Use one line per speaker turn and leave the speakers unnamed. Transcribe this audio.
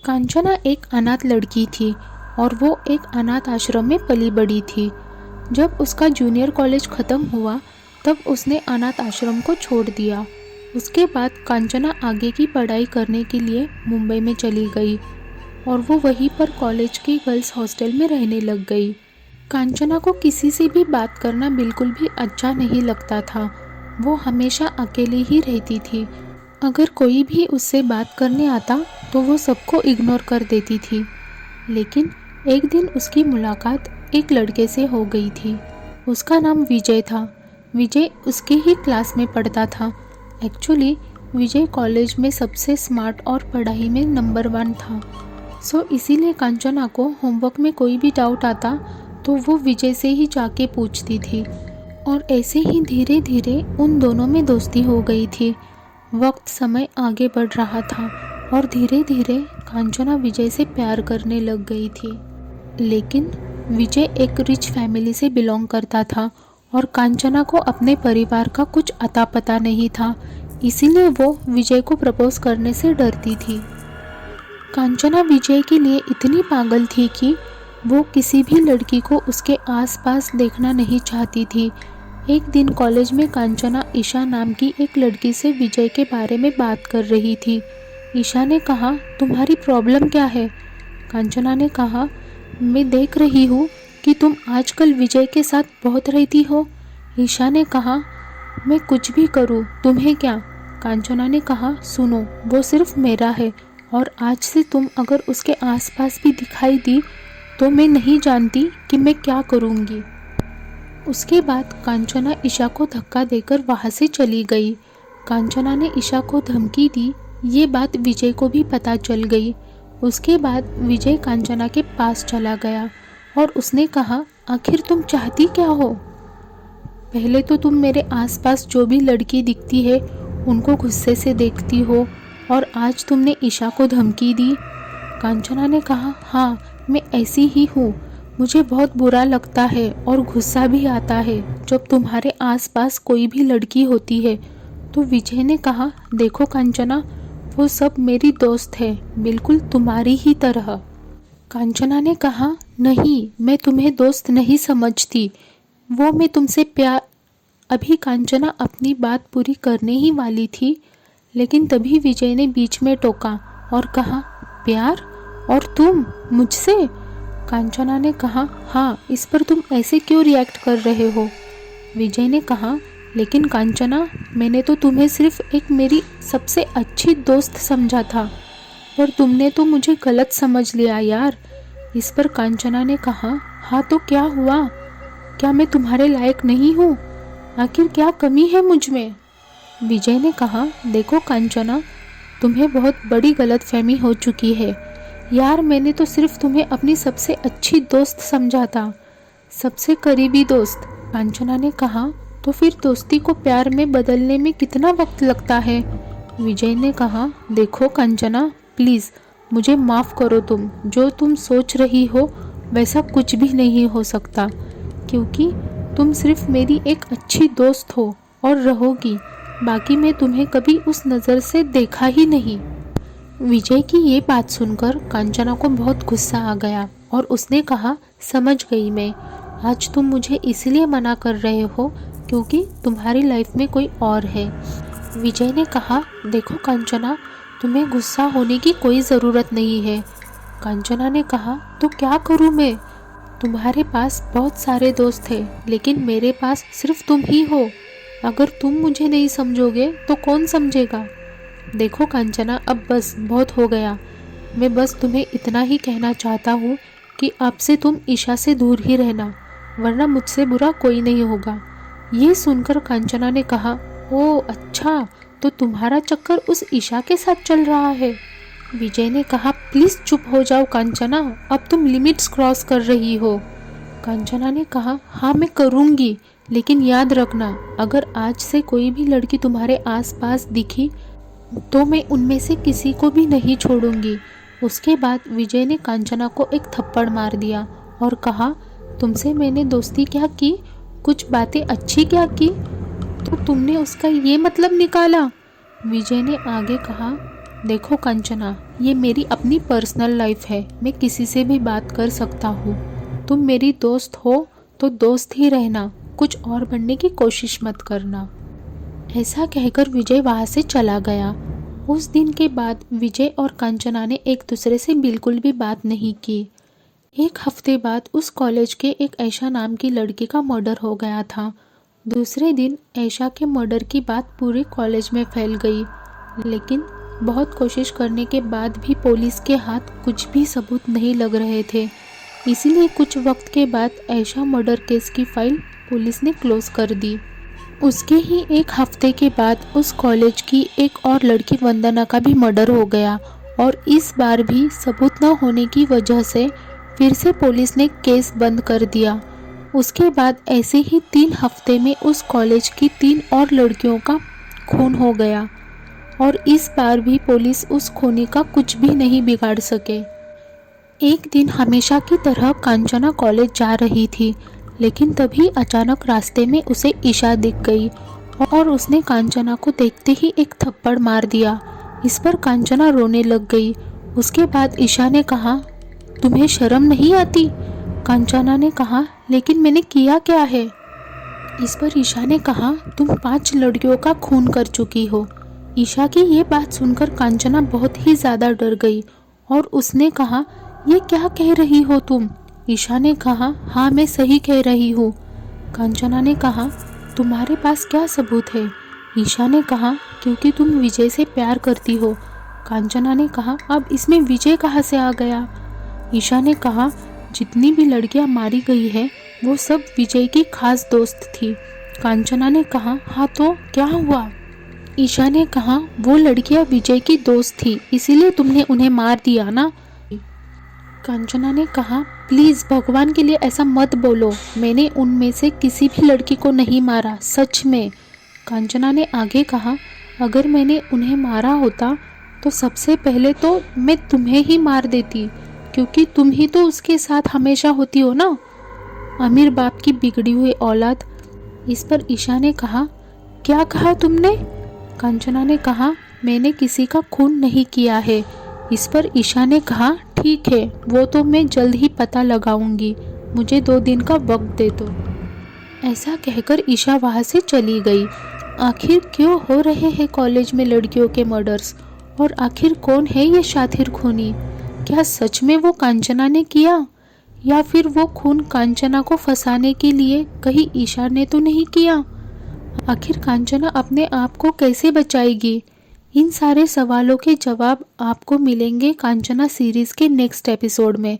कांचना एक अनाथ लड़की थी और वो एक अनाथ आश्रम में पली बड़ी थी। जब उसका जूनियर कॉलेज ख़त्म हुआ तब उसने अनाथ आश्रम को छोड़ दिया। उसके बाद कांचना आगे की पढ़ाई करने के लिए मुंबई में चली गई और वो वहीं पर कॉलेज की गर्ल्स हॉस्टल में रहने लग गई। कांचना को किसी से भी बात करना बिल्कुल भी अच्छा नहीं लगता था। वो हमेशा अकेली ही रहती थी। अगर कोई भी उससे बात करने आता तो वो सबको इग्नोर कर देती थी। लेकिन एक दिन उसकी मुलाकात एक लड़के से हो गई थी। उसका नाम विजय था। विजय उसके ही क्लास में पढ़ता था। एक्चुअली विजय कॉलेज में सबसे स्मार्ट और पढ़ाई में नंबर 1 था। सो इसीलिए कांचना को होमवर्क में कोई भी डाउट आता तो वो विजय से ही जाके पूछती थी और ऐसे ही धीरे धीरे उन दोनों में दोस्ती हो गई थी। वक्त समय आगे बढ़ रहा था और धीरे धीरे कांचना विजय से प्यार करने लग गई थी। लेकिन विजय एक रिच फैमिली से बिलोंग करता था और कांचना को अपने परिवार का कुछ अता पता नहीं था, इसीलिए वो विजय को प्रपोज करने से डरती थी। कांचना विजय के लिए इतनी पागल थी कि वो किसी भी लड़की को उसके आसपास देखना नहीं चाहती थी। एक दिन कॉलेज में कांचना ईशा नाम की एक लड़की से विजय के बारे में बात कर रही थी। ईशा ने कहा, तुम्हारी प्रॉब्लम क्या है? कांचना ने कहा, मैं देख रही हूँ कि तुम आजकल विजय के साथ बहुत रहती हो। ईशा ने कहा, मैं कुछ भी करूँ तुम्हें क्या? कांचना ने कहा, सुनो, वो सिर्फ मेरा है और आज से तुम अगर उसके आसपास भी दिखाई दी तो मैं नहीं जानती कि मैं क्या करूँगी। उसके बाद कांचना ईशा को धक्का देकर वहाँ से चली गई। कांचना ने ईशा को धमकी दी। ये बात विजय को भी पता चल गई। उसके बाद विजय कांचना के पास चला गया और उसने कहा, आखिर तुम चाहती क्या हो? पहले तो तुम मेरे आसपास जो भी लड़की दिखती है उनको गुस्से से देखती हो और आज तुमने ईशा को धमकी दी। कांचना ने कहा, हाँ, मैं ऐसी ही हूँ। मुझे बहुत बुरा लगता है और गुस्सा भी आता है जब तुम्हारे आसपास कोई भी लड़की होती है। तो विजय ने कहा, देखो कांचना, वो सब मेरी दोस्त है, बिल्कुल तुम्हारी ही तरह। कांचना ने कहा, नहीं, मैं तुम्हें दोस्त नहीं समझती, वो मैं तुमसे प्यार। अभी कांचना अपनी बात पूरी करने ही वाली थी, लेकिन तभी विजय ने बीच में टोका और कहा, प्यार? और तुम मुझसे? कांचना ने कहा, हाँ, इस पर तुम ऐसे क्यों रिएक्ट कर रहे हो? विजय ने कहा, लेकिन कांचना, मैंने तो तुम्हें सिर्फ एक मेरी सबसे अच्छी दोस्त समझा था और तुमने तो मुझे गलत समझ लिया यार। इस पर कांचना ने कहा, हाँ तो क्या हुआ? क्या मैं तुम्हारे लायक नहीं हूँ? आखिर क्या कमी है मुझ में? विजय ने कहा, देखो कांचना, तुम्हें बहुत बड़ी गलतफहमी हो चुकी है यार। मैंने तो सिर्फ तुम्हें अपनी सबसे अच्छी दोस्त समझा था, सबसे करीबी दोस्त। कांचना ने कहा, तो फिर दोस्ती को प्यार में बदलने में कितना वक्त लगता है? विजय ने कहा, देखो कांचना, प्लीज़ मुझे माफ़ करो। तुम जो तुम सोच रही हो वैसा कुछ भी नहीं हो सकता, क्योंकि तुम सिर्फ मेरी एक अच्छी दोस्त हो और रहोगी। बाकी मैं तुम्हें कभी उस नज़र से देखा ही नहीं। विजय की ये बात सुनकर कांचना को बहुत गुस्सा आ गया और उसने कहा, समझ गई मैं, आज तुम मुझे इसलिए मना कर रहे हो क्योंकि तुम्हारी लाइफ में कोई और है। विजय ने कहा, देखो कांचना, तुम्हें गुस्सा होने की कोई ज़रूरत नहीं है। कांचना ने कहा, तो क्या करूँ मैं? तुम्हारे पास बहुत सारे दोस्त हैं, लेकिन मेरे पास सिर्फ तुम ही हो। अगर तुम मुझे नहीं समझोगे तो कौन समझेगा? देखो कांचना, अब बस बहुत हो गया। मैं बस तुम्हें इतना ही कहना चाहता हूँ कि अब से तुम ईशा से दूर ही रहना, वरना मुझसे बुरा कोई नहीं होगा। ये सुनकर कांचना ने कहा, ओह अच्छा, तो तुम्हारा चक्कर उस ईशा के साथ चल रहा है। विजय ने कहा, प्लीज़ चुप हो जाओ कांचना, अब तुम लिमिट्स क्रॉस कर रही हो। कांचना ने कहा, हाँ मैं करूँगी, लेकिन याद रखना, अगर आज से कोई भी लड़की तुम्हारे आसपास दिखी तो मैं उनमें से किसी को भी नहीं छोड़ूंगी। उसके बाद विजय ने कांचना को एक थप्पड़ मार दिया और कहा, तुमसे मैंने दोस्ती क्या की, कुछ बातें अच्छी क्या की, तो तुमने उसका ये मतलब निकाला? विजय ने आगे कहा, देखो कंचना, ये मेरी अपनी पर्सनल लाइफ है, मैं किसी से भी बात कर सकता हूँ। तुम मेरी दोस्त हो तो दोस्त ही रहना, कुछ और बनने की कोशिश मत करना। ऐसा कहकर विजय वहाँ से चला गया। उस दिन के बाद विजय और कांचना ने एक दूसरे से बिल्कुल भी बात नहीं की। एक हफ्ते बाद उस कॉलेज के एक ऐशा नाम की लड़की का मर्डर हो गया था। दूसरे दिन ऐशा के मर्डर की बात पूरे कॉलेज में फैल गई, लेकिन बहुत कोशिश करने के बाद भी पुलिस के हाथ कुछ भी सबूत नहीं लग रहे थे। इसीलिए कुछ वक्त के बाद ऐशा मर्डर केस की फाइल पुलिस ने क्लोज कर दी। उसके ही एक हफ्ते के बाद उस कॉलेज की एक और लड़की वंदना का भी मर्डर हो गया और इस बार भी सबूत न होने की वजह से फिर से पुलिस ने केस बंद कर दिया। उसके बाद ऐसे ही 3 हफ्ते में उस कॉलेज की 3 और लड़कियों का खून हो गया और इस बार भी पुलिस उस खूनी का कुछ भी नहीं बिगाड़ सके। एक दिन हमेशा की तरह कांचना कॉलेज जा रही थी, लेकिन तभी अचानक रास्ते में उसे ईशा दिख गई और उसने कांचना को देखते ही एक थप्पड़ मार दिया। इस पर कांचना रोने लग गई। उसके बाद ईशा ने कहा, तुम्हें शर्म नहीं आती? कांचना ने कहा, लेकिन मैंने किया क्या है? इस पर ईशा ने कहा, तुम 5 लड़कियों का खून कर चुकी हो। ईशा की ये बात सुनकर कांचना बहुत ही ज़्यादा डर गई और उसने कहा, ये क्या कह रही हो तुम? ईशा ने कहा, हाँ मैं सही कह रही हूँ। कांचना ने कहा, तुम्हारे पास क्या सबूत है? ईशा ने कहा, क्योंकि तुम विजय से प्यार करती हो। कांचना ने कहा, अब इसमें विजय कहाँ से आ गया? ईशा ने कहा, जितनी भी लड़कियां मारी गई है वो सब विजय की खास दोस्त थी। कांचना ने कहा, हाँ तो क्या हुआ? ईशा ने कहा, वो लड़कियां विजय की दोस्त थी, इसीलिए तुमने उन्हें मार दिया ना? कांचना ने कहा, प्लीज़ भगवान के लिए ऐसा मत बोलो, मैंने उनमें से किसी भी लड़की को नहीं मारा, सच में। कांचना ने आगे कहा, अगर मैंने उन्हें मारा होता तो सबसे पहले तो मैं तुम्हें ही मार देती, क्योंकि तुम ही तो उसके साथ हमेशा होती हो ना, अमीर बाप की बिगड़ी हुई औलाद। इस पर ईशा ने कहा, क्या कहा तुमने? कांचना ने कहा, मैंने किसी का खून नहीं किया है। इस पर ईशा ने कहा, ठीक है, वो तो मैं जल्द ही पता लगाऊंगी, मुझे 2 दिन का वक्त दे दो। ऐसा कहकर ईशा वहाँ से चली गई। आखिर क्यों हो रहे हैं कॉलेज में लड़कियों के मर्डर्स, और आखिर कौन है ये शातिर खूनी? क्या सच में वो कांचना ने किया, या फिर वो खून कांचना को फंसाने के लिए कहीं ईशा ने तो नहीं किया? आखिर कांचना अपने आप को कैसे बचाएगी? इन सारे सवालों के जवाब आपको मिलेंगे कांचना सीरीज़ के नेक्स्ट एपिसोड में।